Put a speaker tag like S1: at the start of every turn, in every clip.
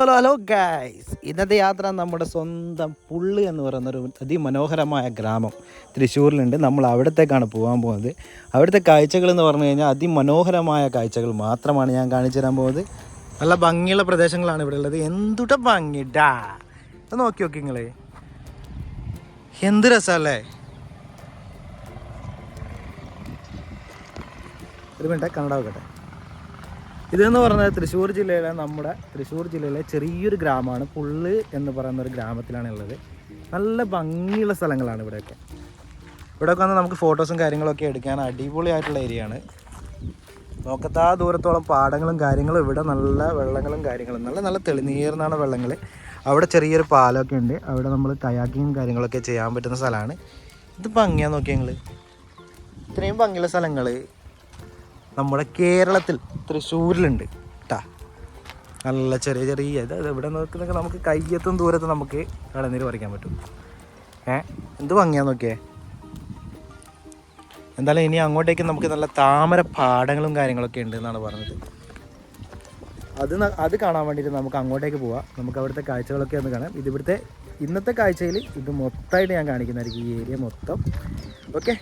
S1: Hello hello guys, ഇന്നത്തെ യാത്ര നമ്മുടെ സ്വന്തം പുള്ളി എന്ന് പറയുന്നൊരു അതിമനോഹരമായ ഗ്രാമം തൃശ്ശൂരിലുണ്ട്. നമ്മൾ അവിടത്തേക്കാണ് പോകാൻ പോകുന്നത്. അവിടുത്തെ കാഴ്ചകൾ എന്ന് പറഞ്ഞു കഴിഞ്ഞാൽ അതിമനോഹരമായ കാഴ്ചകൾ മാത്രമാണ് ഞാൻ കാണിച്ചു തരാൻ പോകുന്നത്. നല്ല ഭംഗിയുള്ള പ്രദേശങ്ങളാണ് ഇവിടെ ഉള്ളത്. എന്തുട്ട ഭംഗിടാ, അത് നോക്കി നോക്കി നിങ്ങൾ, എന്ത് രസമല്ലേ. ഒരു മിനിറ്റ് കന്നഡ വെക്കട്ടെ. ഇതെന്ന് പറഞ്ഞാൽ തൃശ്ശൂർ ജില്ലയിലെ ചെറിയൊരു ഗ്രാമമാണ്. പുള്ള് എന്ന് പറയുന്ന ഒരു ഗ്രാമത്തിലാണ് ഉള്ളത്. നല്ല ഭംഗിയുള്ള സ്ഥലങ്ങളാണ് ഇവിടെയൊക്കെ. ഇവിടെയൊക്കെ വന്ന് നമുക്ക് ഫോട്ടോസും കാര്യങ്ങളൊക്കെ എടുക്കാൻ അടിപൊളിയായിട്ടുള്ള ഏരിയയാണ്. നോക്കത്താ ദൂരത്തോളം പാടങ്ങളും കാര്യങ്ങളും, ഇവിടെ നല്ല വെള്ളങ്ങളും കാര്യങ്ങളും, നല്ല നല്ല തെളിനീർന്നാണ് വെള്ളങ്ങൾ. അവിടെ ചെറിയൊരു പാലമൊക്കെ ഉണ്ട്. അവിടെ നമ്മൾ കയാക്കിങ്ങും കാര്യങ്ങളൊക്കെ ചെയ്യാൻ പറ്റുന്ന സ്ഥലമാണ്. ഇത് ഭംഗിയാന്ന് നോക്കിയാൽ നിങ്ങൾ, ഇത്രയും ഭംഗിയുള്ള സ്ഥലങ്ങൾ നമ്മുടെ കേരളത്തിൽ തൃശ്ശൂരിലുണ്ട് കേട്ടാ. നല്ല ചെറിയ ചെറിയ ഇവിടെ നോക്കുന്നൊക്കെ നമുക്ക് കയ്യെത്തും ദൂരത്ത് നമുക്ക് ഇളനീര് പറിക്കാൻ പറ്റും. എന്ത് ഭംഗിയാന്ന് നോക്കിയേ. എന്തായാലും ഇനി അങ്ങോട്ടേക്ക് നമുക്ക് നല്ല താമര പാടങ്ങളും കാര്യങ്ങളൊക്കെ ഉണ്ട് എന്നാണ് പറഞ്ഞത്. അത് കാണാൻ വേണ്ടിയിട്ട് നമുക്ക് അങ്ങോട്ടേക്ക് പോവാം. നമുക്ക് അവിടുത്തെ കാഴ്ചകളൊക്കെ ഒന്ന് കാണാം. ഇതിവിടുത്തെ ഇന്നത്തെ കാഴ്ചയിൽ ഇത് മൊത്തമായിട്ട് ഞാൻ കാണിക്കുന്നതായിരിക്കും, ഈ ഏരിയ മൊത്തം. ഓക്കെ,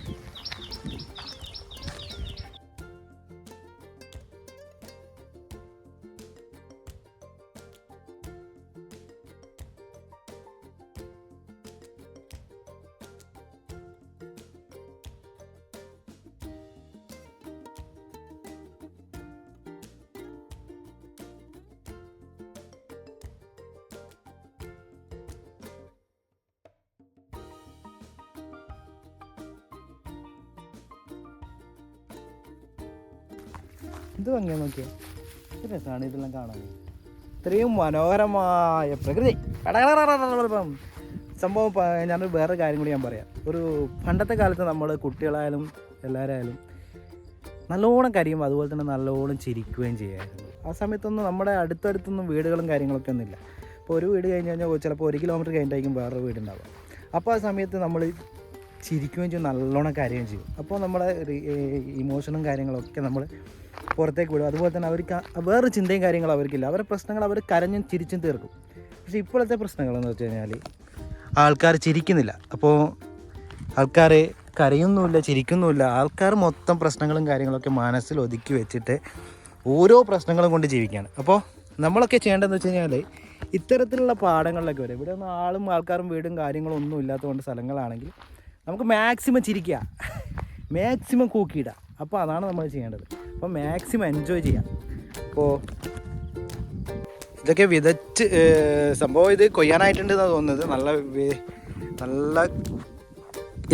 S1: ഇത് ഭംഗിയാന്ന് നോക്കിയാൽ രസമാണ് ഇതെല്ലാം കാണാൻ. ഇത്രയും മനോഹരമായ പ്രകൃതി സംഭവം. ഞാനൊരു വേറെ കാര്യം കൂടി ഞാൻ പറയാം. ഒരു പണ്ടത്തെ കാലത്ത് നമ്മൾ കുട്ടികളായാലും എല്ലാവരായാലും നല്ലോണം കരയും, അതുപോലെ തന്നെ നല്ലോണം ചിരിക്കുകയും ചെയ്യുമായിരുന്നു. ആ സമയത്തൊന്നും നമ്മുടെ അടുത്തടുത്തൊന്നും വീടുകളും കാര്യങ്ങളൊക്കെ ഒന്നുമില്ല. അപ്പോൾ ഒരു വീട് കഴിഞ്ഞ് കഴിഞ്ഞാൽ ചിലപ്പോൾ 1 കിലോമീറ്റർ കഴിഞ്ഞിട്ടായിരിക്കും വേറൊരു വീടുണ്ടാവുക. അപ്പോൾ ആ സമയത്ത് നമ്മൾ ചിരിക്കുകയും ചെയ്യും, നല്ലോണം കരയുകയും ചെയ്യും. അപ്പോൾ നമ്മുടെ ഇമോഷനും കാര്യങ്ങളൊക്കെ നമ്മൾ പുറത്തേക്ക് വിടും. അതുപോലെ തന്നെ അവർക്ക് വേറെ ചിന്തയും കാര്യങ്ങളും അവർക്കില്ല. അവരുടെ പ്രശ്നങ്ങൾ അവർ കരഞ്ഞും ചിരിച്ചും തീർക്കും. പക്ഷേ ഇപ്പോഴത്തെ പ്രശ്നങ്ങളെന്ന് വെച്ച് കഴിഞ്ഞാൽ ആൾക്കാർ ചിരിക്കുന്നില്ല. അപ്പോൾ ആൾക്കാർ കരയൊന്നുമില്ല, ചിരിക്കുന്നുമില്ല. ആൾക്കാർ മൊത്തം പ്രശ്നങ്ങളും കാര്യങ്ങളൊക്കെ മനസ്സിൽ ഒതുക്കി വെച്ചിട്ട് ഓരോ പ്രശ്നങ്ങളും കൊണ്ട് ജീവിക്കുകയാണ്. അപ്പോൾ നമ്മളൊക്കെ ചെയ്യേണ്ടതെന്ന് വെച്ച് കഴിഞ്ഞാൽ ഇത്തരത്തിലുള്ള പാടങ്ങളിലൊക്കെ വരും. ഇവിടെ ഒന്നും ആൾക്കാരും വീടും കാര്യങ്ങളും ഒന്നും ഇല്ലാത്തതുകൊണ്ട് സ്ഥലങ്ങളാണെങ്കിൽ നമുക്ക് മാക്സിമം ചിരിക്കുക, മാക്സിമം കൂക്കിയിടുക. അപ്പോൾ അതാണ് നമ്മൾ ചെയ്യേണ്ടത്. അപ്പോൾ മാക്സിമം എൻജോയ് ചെയ്യാം. അപ്പോൾ ഇതൊക്കെ വിതച്ച് സംഭവം ഇത് കൊയ്യാനായിട്ടുണ്ടെന്നാണ് തോന്നുന്നത്. നല്ല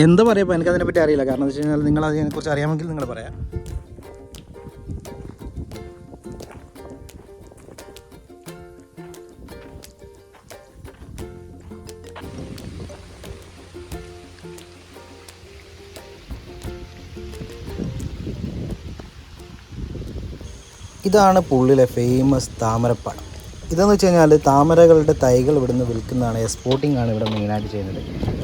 S1: എന്താ പറയുക, എനിക്കതിനെപ്പറ്റി അറിയില്ല. കാരണം എന്താ വെച്ച് കഴിഞ്ഞാൽ നിങ്ങൾ അതിനെക്കുറിച്ച് അറിയാമെങ്കിൽ നിങ്ങൾ പറയാം. ഇതാണ് പുള്ളിലെ ഫേമസ് താമരപ്പാടം. ഇതെന്ന് വെച്ച് കഴിഞ്ഞാൽ താമരകളുടെ തൈകൾ ഇവിടുന്ന് വിൽക്കുന്നതാണ്. എക്സ്പോർട്ടിംഗ് ആണ് ഇവിടെ മെയിനായിട്ട് ചെയ്യുന്നത്.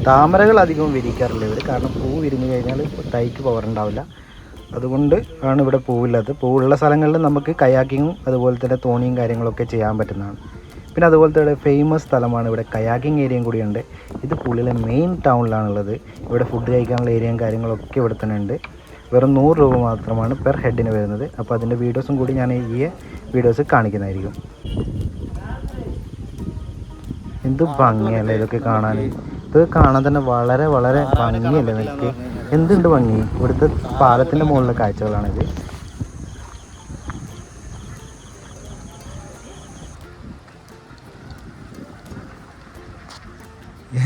S1: താമരകൾ അധികവും വിരിക്കാറില്ല ഇവർ, കാരണം പൂ വിരിഞ്ഞു കഴിഞ്ഞാൽ തൈക്ക് പവർ ഉണ്ടാവില്ല. അതുകൊണ്ട് ആണ് ഇവിടെ പൂവില്ലാത്തത്. പൂവുള്ള സ്ഥലങ്ങളിൽ നമുക്ക് കയാക്കിങ്ങും അതുപോലെ തന്നെ തോണിയും കാര്യങ്ങളൊക്കെ ചെയ്യാൻ പറ്റുന്നതാണ്. പിന്നെ അതുപോലെ തന്നെ ഫേമസ് സ്ഥലമാണ് ഇവിടെ, കയാക്കിങ് ഏരിയയും കൂടിയുണ്ട്. ഇത് പുള്ളിലെ മെയിൻ ടൗണിലാണുള്ളത്. ഇവിടെ ഫുഡ് കഴിക്കാനുള്ള ഏരിയയും കാര്യങ്ങളൊക്കെ ഇവിടെ തന്നെ ഉണ്ട്. വെറും 100 രൂപ മാത്രമാണ് പെർ ഹെഡിന് വരുന്നത്. അപ്പോൾ അതിൻ്റെ വീഡിയോസും കൂടി ഞാൻ ഈ വീഡിയോസ് കാണിക്കുന്നതായിരിക്കും. എന്ത് ഭംഗിയല്ലേ ഇതൊക്കെ കാണാൻ. ഇത് കാണാൻ തന്നെ വളരെ വളരെ ഭംഗിയല്ലേ നിങ്ങൾക്ക്. എന്തുണ്ട് ഭംഗി. ഇവിടുത്തെ പാലത്തിൻ്റെ മുകളിലെ കാഴ്ചകളാണിത്.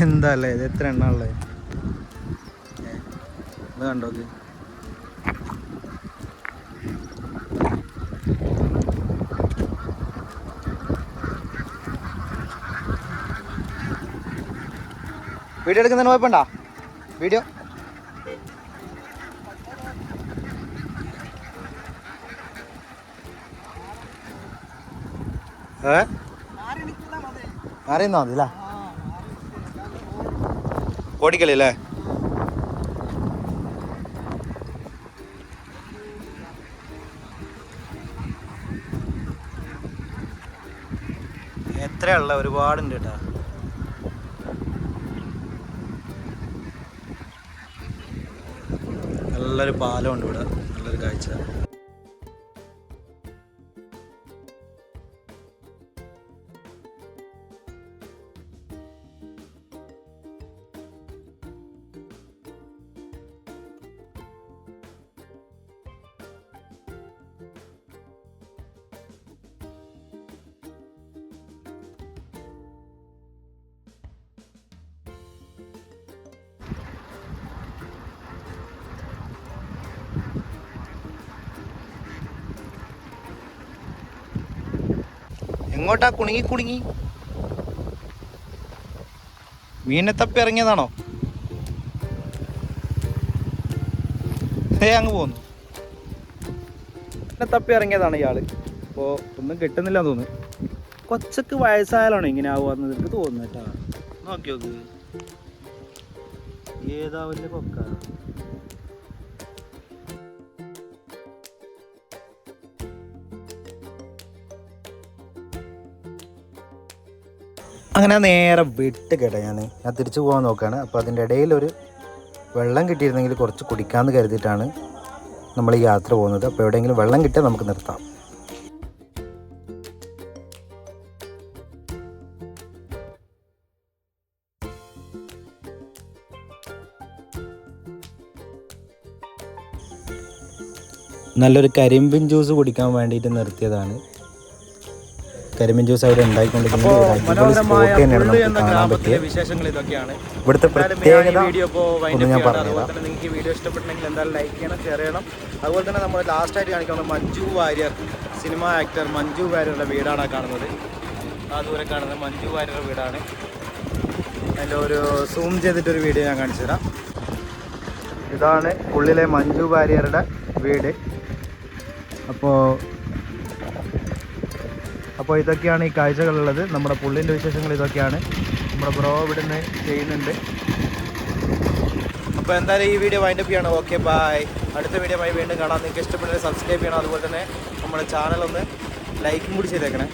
S1: എന്താ അല്ലേ ഇത്, എത്ര എണ്ണ ഉള്ളത് ഇത് കണ്ടോ. വീഡിയോ എടുക്കുന്നതിന് കുഴപ്പമുണ്ടോ? വീഡിയോ അറിയുന്നോ അതില്ല ഓടിക്കളി അല്ലേ. ഇത്രയുള്ള ഒരുപാടുണ്ട് കേട്ടോ. നല്ലൊരു പാലമുണ്ട് ഇവിടെ, നല്ലൊരു കാഴ്ച. എങ്ങോട്ടാ കുണുങ്ങി? മീനെ തപ്പി ഇറങ്ങിയതാണോ? അങ്ങ് പോന്നു. മീനെ തപ്പി ഇറങ്ങിയതാണ് ഇയാള്. അപ്പോൾ ഒന്നും കിട്ടുന്നില്ല തോന്നുന്നു. കൊച്ചക്ക് വയസ്സായാലാണോ ഇങ്ങനെ ആവുകയെന്ന് എനിക്ക് തോന്നുന്നു കേട്ടാ. നോക്കി നോക്ക്, ഏതാ വലിയ കൊക്ക. അങ്ങനെ നേരെ വിട്ട് കേട്ടോ. ഞാൻ തിരിച്ചു പോകാൻ നോക്കുകയാണ്. അപ്പോൾ അതിൻ്റെ ഇടയിലൊരു വെള്ളം കിട്ടിയിരുന്നെങ്കിൽ കുറച്ച് കുടിക്കാമെന്ന് കരുതിയിട്ടാണ് നമ്മൾ ഈ യാത്ര പോകുന്നത്. അപ്പോൾ എവിടെയെങ്കിലും വെള്ളം കിട്ടിയാൽ നമുക്ക് നിർത്താം. നല്ലൊരു കരിമ്പിൻ ജ്യൂസ് കുടിക്കാൻ വേണ്ടിയിട്ട് നിർത്തിയതാണ്. കരിമ്പിൻ ജ്യൂസ് അവിടെ ഉണ്ടായിക്കൊണ്ടിരിക്കുന്നത് ഇവിടുത്തെ പ്രത്യേകത ഒന്ന് ഞാൻ പറഞ്ഞുതരാം. നിങ്ങൾക്ക് വീഡിയോ ഇഷ്ടപ്പെട്ടെങ്കിൽ എന്തായാലും ലൈക്ക് ചെയ്യണം, ഷെയർ ചെയ്യണം. അതുപോലെ തന്നെ നമ്മൾ ലാസ്റ്റായിട്ട് കാണിക്കുന്നത് മഞ്ജു വാര്യർ, സിനിമ ആക്ടർ മഞ്ജു വാര്യറുടെ വീടാണ് കാണുന്നത്. ആ ദൂരെ കാണുന്നത് മഞ്ജു വാര്യറുടെ വീടാണ്. അതിൻ്റെ ഒരു സൂം ചെയ്തിട്ടൊരു വീഡിയോ ഞാൻ കാണിച്ചു തരാം. ഇതാണ് ഉള്ളിലെ മഞ്ജു വാര്യറുടെ വീട്. അപ്പോൾ ഇതൊക്കെയാണ് ഈ കാഴ്ചകളുള്ളത്. നമ്മുടെ പുള്ളിൻ്റെ വിശേഷങ്ങൾ ഇതൊക്കെയാണ്. നമ്മുടെ ബ്രോ ഇവിടുന്ന് ചെയ്യുന്നുണ്ട്. അപ്പോൾ എന്തായാലും ഈ വീഡിയോ വൈൻഡപ്പ് ചെയ്യണം. Okay, bye. അടുത്ത വീഡിയോ വീണ്ടും കാണാം. നിങ്ങൾക്ക് ഇഷ്ടപ്പെട്ടെങ്കിൽ സബ്സ്ക്രൈബ് ചെയ്യണം. അതുപോലെ തന്നെ നമ്മുടെ ചാനലൊന്ന് ലൈക്കും കൂടി ചെയ്തേക്കണേ.